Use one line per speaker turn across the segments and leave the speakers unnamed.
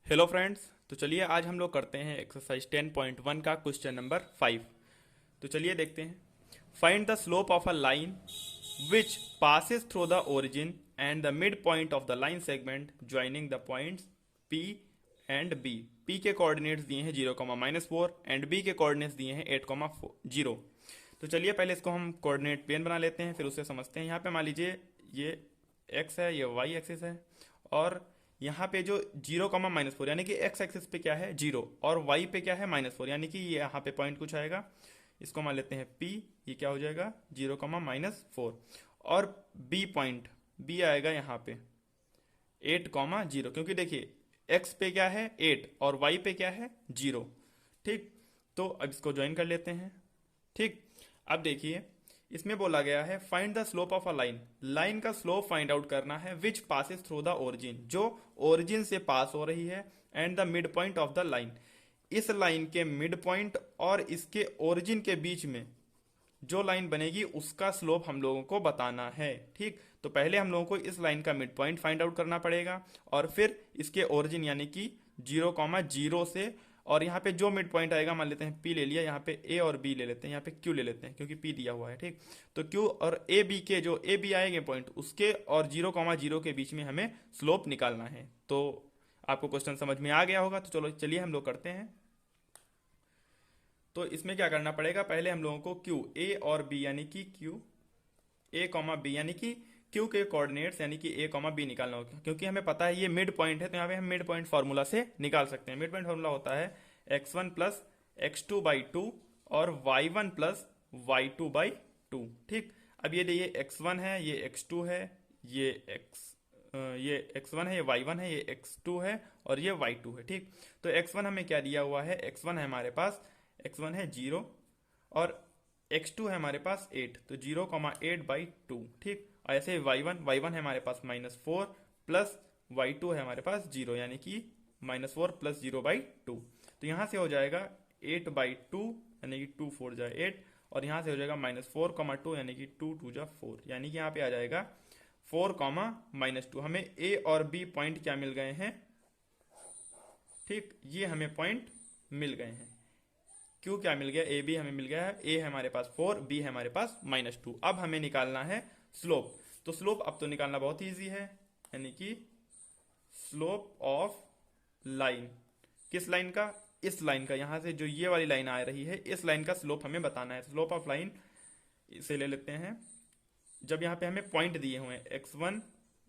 Hello friends. तो चलिए आज हम लोग करते हैं एक्सरसाइज 10.1 का क्वेश्चन नंबर 5। तो चलिए देखते हैं। Find the slope of a line which passes through the origin and the mid point of the line segment joining the points P and B। P के कोऑर्डिनेट्स दिए हैं 0,-4 एंड B के coordinates दिए हैं 8,0। तो चलिए पहले इसको हम कोऑर्डिनेट प्लेन बना लेते हैं, फिर उससे समझते हैं। यहाँ पे मान लीजिए ये x है, ये y एक्सिस है, और यहाँ पे जो 0,-4 यानी कि एक्स एक्सिस पे क्या है 0 और वाई पे क्या है -4, यानी कि ये यहाँ पे पॉइंट कुछ आएगा। इसको मान लेते हैं P। ये क्या हो जाएगा 0,-4, और B पॉइंट B आएगा यहाँ पे 8,0, क्योंकि देखिए x पे क्या है 8 और y पे क्या है 0। ठीक, तो अब इसको ज्वाइन कर लेते हैं। ठीक, अब देखिए इसमें बोला गया है find the slope of a line. Line का स्लोप फाइंड आउट करना है which passes through the origin, जो ओरिजिन से पास हो रही है, and the mid point of the line. इस लाइन के मिड पॉइंट और इसके ओरिजिन के बीच में जो लाइन बनेगी उसका स्लोप हम लोगों को बताना है। ठीक, तो पहले हम लोगों को इस लाइन का मिड पॉइंट फाइंड आउट करना पड़ेगा और फिर इसके ओरिजिन यानी कि 0,0 से, और यहाँ पे जो मिड पॉइंट आएगा मान लेते हैं P ले लिया, यहाँ पे A और B ले लेते हैं, यहाँ पे Q ले लेते हैं क्योंकि P दिया हुआ है। ठीक, तो Q और A B के जो A B आएंगे पॉइंट उसके और 0,0 के बीच में हमें स्लोप निकालना है। तो आपको क्वेश्चन समझ में आ गया होगा। तो चलो चलिए हम लोग करते हैं। तो इसमें क्या करना पड़ेगा, पहले हम लोगों को Q A और B यानी कि Q A, B यानी कि Q के कोऑर्डिनेट्स यानी कि A, B निकालना होगा, क्योंकि हमें पता है ये मिड पॉइंट है। तो यहाँ पे हम मिड पॉइंट फार्मूला से निकाल सकते हैं। मिड पॉइंट फार्मूला होता है x1 प्लस x2/2 और y1 प्लस y2/2। ठीक, अब ये x1 है, ये x2 है, ये ये x1 है, ये y1 है, ये x2 है और ये y2 है। ठीक, तो x1 हमें क्या दिया हुआ है, x1 है हमारे पास, x1 है 0 और x2 है हमारे पास 8, तो 0,8/2। ठीक, और ऐसे y1 है हमारे पास -4 प्लस y2 है हमारे पास 0 यानी कि -4 प्लस 0/2। तो यहाँ से हो जाएगा 8/2 यानी कि 2 4 जा 8, और यहाँ से हो जाएगा -4,2 यानी कि 2 2 जा 4, यानी कि यहाँ पे आ जाएगा 4,-2। हमें A और B पॉइंट क्या मिल गए हैं, ठीक, ये हमें पॉइंट मिल गए हैं। क्यों क्या मिल गया, ए बी हमें मिल गया है। ए है हमारे पास 4, बी है हमारे पास -2। अब हमें निकालना है स्लोप। तो स्लोप अब तो निकालना बहुत ईजी है, यानी कि स्लोप ऑफ लाइन। किस लाइन का, इस लाइन का, यहां से जो ये वाली लाइन आ रही है इस लाइन का स्लोप हमें बताना है। स्लोप ऑफ लाइन इसे ले लेते हैं। जब यहाँ पे हमें पॉइंट दिए हुए हैं x1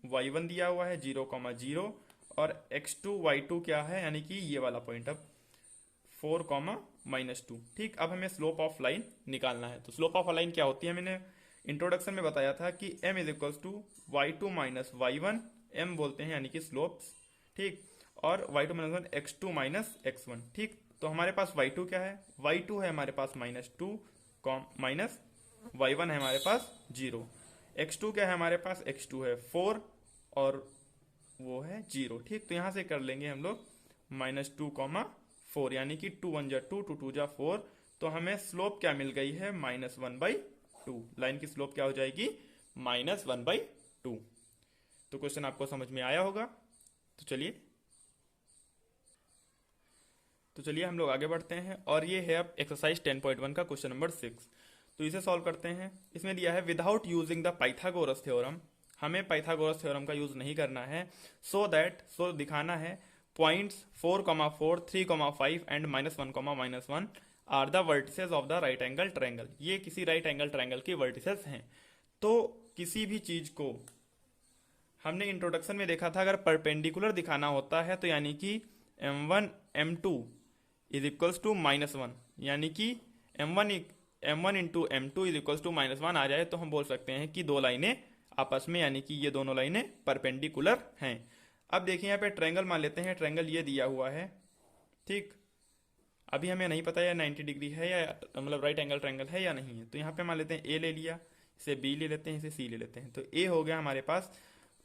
y1 दिया हुआ है 0,0 और x2 y2 क्या है, यानी कि ये वाला पॉइंट। अब 4,-2। ठीक, अब हमें स्लोप ऑफ लाइन निकालना है। तो स्लोप ऑफ लाइन क्या होती है, मैंने इंट्रोडक्शन में बताया था कि m is equals to y2 minus y1, m बोलते हैं यानी कि स्लोप्स। ठीक, और y2-1 x2 माइनस x1। ठीक, तो हमारे पास y2 क्या है, y2 है हमारे पास -2 माइनस y1 है हमारे पास 0, x2 क्या है हमारे पास, x2 है 4 और वो है 0। ठीक, तो यहां से कर लेंगे हम लोग -2,4 यानी कि 2 1 जा 2 2 2 जा 4। तो हमें स्लोप क्या मिल गई है, -1/2। लाइन की स्लोप क्या हो जाएगी, -1/2। तो क्वेश्चन आपको समझ में आया होगा। तो चलिए हम लोग आगे बढ़ते हैं, और ये है अब एक्सरसाइज 10.1 का क्वेश्चन नंबर 6। तो इसे सॉल्व करते हैं। इसमें दिया है without using the Pythagoras theorem. हमें पाइथागोरस थ्योरम का यूज नहीं करना है। सो दिखाना है points 4,4 3,5 and -1,-1 are the vertices of the right angle triangle. ये किसी राइट एंगल ट्रायंगल की वर्टिसेस हैं। तो किसी भी चीज को हमने इंट्रोडक्शन में देखा था, अगर परपेंडिकुलर दिखाना होता है तो यानी कि m1 m2 is equals to -1, यानी कि m1 into m2 is equals to -1 आ जाए तो हम बोल सकते हैं कि दो लाइनें आपस में, यानी कि ये दोनों लाइनें परपेंडिकुलर हैं। अब देखिए यहाँ पे ट्रायंगल मान लेते हैं। ट्रायंगल ये दिया हुआ है। ठीक, अभी हमें नहीं पता है 90 डिग्री है या मतलब राइट एंगल ट्रायंगल है या नहीं है। तो यहाँ पे मान लेते हैं ए ले लिया, इसे बी ले लेते हैं, इसे सी ले लेते हैं। तो ए हो गया हमारे पास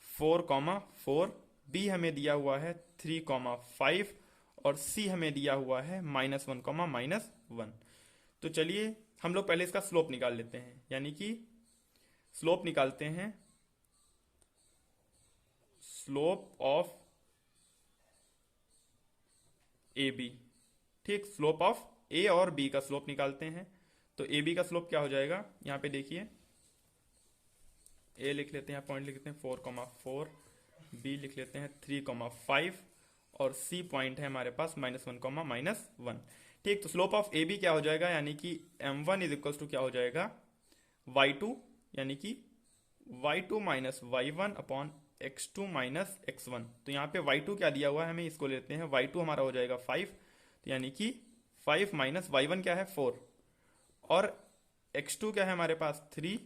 4,4, बी हमें दिया हुआ है 3,5 और सी हमें दिया हुआ है -1,-1। तो चलिए हम लोग पहले इसका स्लोप निकाल लेते हैं, यानी कि स्लोप निकालते हैं। Slope of A B. ठीक, स्लोप ऑफ ए और बी का स्लोप निकालते हैं। तो ए बी का स्लोप क्या हो जाएगा, यहाँ पे देखिए ए लिख लेते हैं, पॉइंट लिख लेते हैं 4,4, बी लिख लेते हैं 3,5 और सी पॉइंट है हमारे पास -1,-1। ठीक, तो स्लोप ऑफ ए बी क्या हो जाएगा, यानी कि m1 इज इक्वल टू क्या हो जाएगा y2, यानी कि y2 minus y1 upon x2 minus x1। तो यहाँ पे y2 क्या दिया हुआ है हमें, इसको लेते हैं, y2 हमारा हो जाएगा 5, तो यानी कि 5 माइनस y1 क्या है 4, और x2 क्या है हमारे पास 3,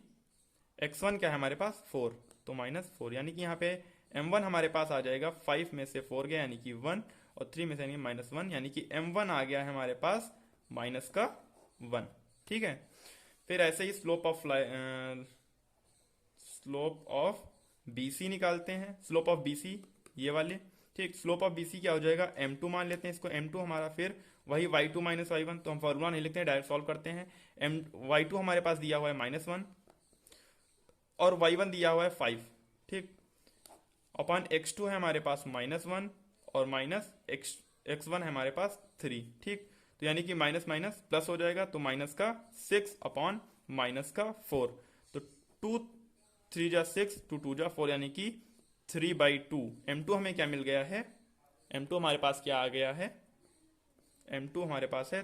x1 क्या है हमारे पास 4, तो -4, यानी कि यहाँ पे m1 हमारे पास आ जाएगा 5 में से 4 गया यानी कि 1, और 3 में से यानी -1, यानी कि m1 आ गया है हमारे पास -1। ठीक है, फिर ऐसे ही स्लोप ऑफ BC निकालते हैं, स्लोप ऑफ BC ये वाले। ठीक, स्लोप ऑफ BC क्या हो जाएगा, m2 मान लेते हैं इसको, m2 हमारा फिर वही y2 माइनस y1, तो हम फॉर्मूला नहीं लिखते हैं, डायरेक्ट सॉल्व करते हैं। y2 हमारे पास दिया हुआ है -1 और y1 दिया हुआ है 5। ठीक, अपॉन x2 है हमारे पास -1 और माइनस x1 है हमारे पास 3। ठीक, तो यानी कि माइनस माइनस प्लस हो जाएगा, तो -6 अपॉन -4, तो 2 3 जा 6, 2 2 जा 4, यानी कि 3/2। m2 हमें क्या मिल गया है, m2 हमारे पास क्या आ गया है, m2 हमारे पास है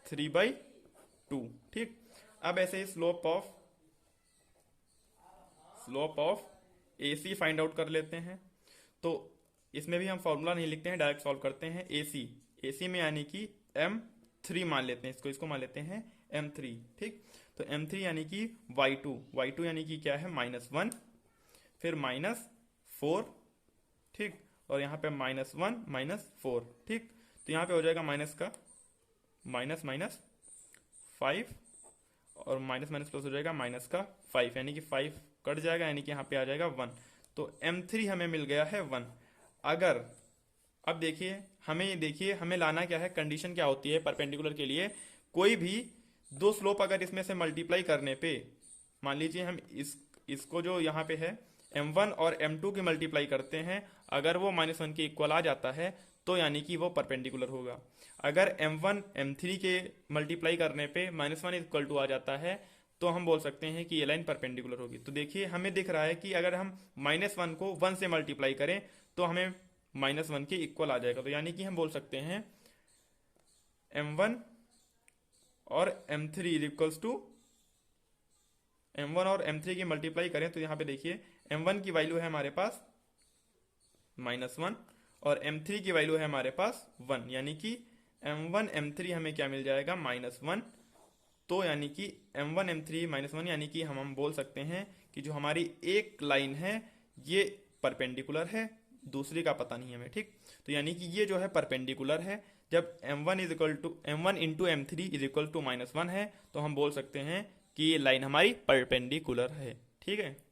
3/2। ठीक, अब ऐसे ही slope of AC find out कर लेते हैं। तो इसमें भी हम फॉर्मूला नहीं लिखते हैं, डायरेक्ट सॉल्व करते हैं। AC में यानी कि m3 मान लेते हैं, इसको मान लेते हैं m3। ठीक, तो m3 यानी कि y2 यानी कि क्या है -1, फिर -4। ठीक, और यहाँ पे -1 -4। ठीक, तो यहाँ पे हो जाएगा माइनस का -5 और माइनस प्लस हो जाएगा -5, यानी कि 5 कट जाएगा, यानी कि यहाँ पे आ जाएगा 1। तो m3 हमें मिल गया है 1। अगर अब देखिए हमें लाना क्या है, कंडीशन क्या होती है परपेंडिकुलर के लिए, कोई भी दो स्लोप अगर इसमें से मल्टीप्लाई करने पे, मान लीजिए हम इसको जो यहाँ पे है m1 और m2 की मल्टीप्लाई करते हैं, अगर वो -1 के इक्वल आ जाता है तो यानी कि वो परपेंडिकुलर होगा। अगर m1 m3 के मल्टीप्लाई करने पे -1 इक्वल टू आ जाता है तो हम बोल सकते हैं कि ये लाइन परपेंडिकुलर होगी। तो देखिए हमें दिख रहा है कि अगर हम -1 को 1 से मल्टीप्लाई करें तो हमें -1 के इक्वल आ जाएगा। तो यानी कि हम बोल सकते हैं m1 और m3 इक्वल्स टू, m1 और m3 की मल्टीप्लाई करें तो यहाँ पे देखिए m1 की वैल्यू है हमारे पास -1 और m3 की वैल्यू है हमारे पास 1, यानी कि m1 m3 हमें क्या मिल जाएगा -1। तो यानी कि m1 m3 -1, यानी कि हम बोल सकते हैं कि जो हमारी एक लाइन है ये परपेंडिकुलर है, दूसरी का पता नहीं हमें। ठीक, तो यानी कि ये जो है परपेंडिकुलर है। जब m1 into m3 is equal to -1 है तो हम बोल सकते हैं कि ये लाइन हमारी परपेंडिकुलर है। ठीक है।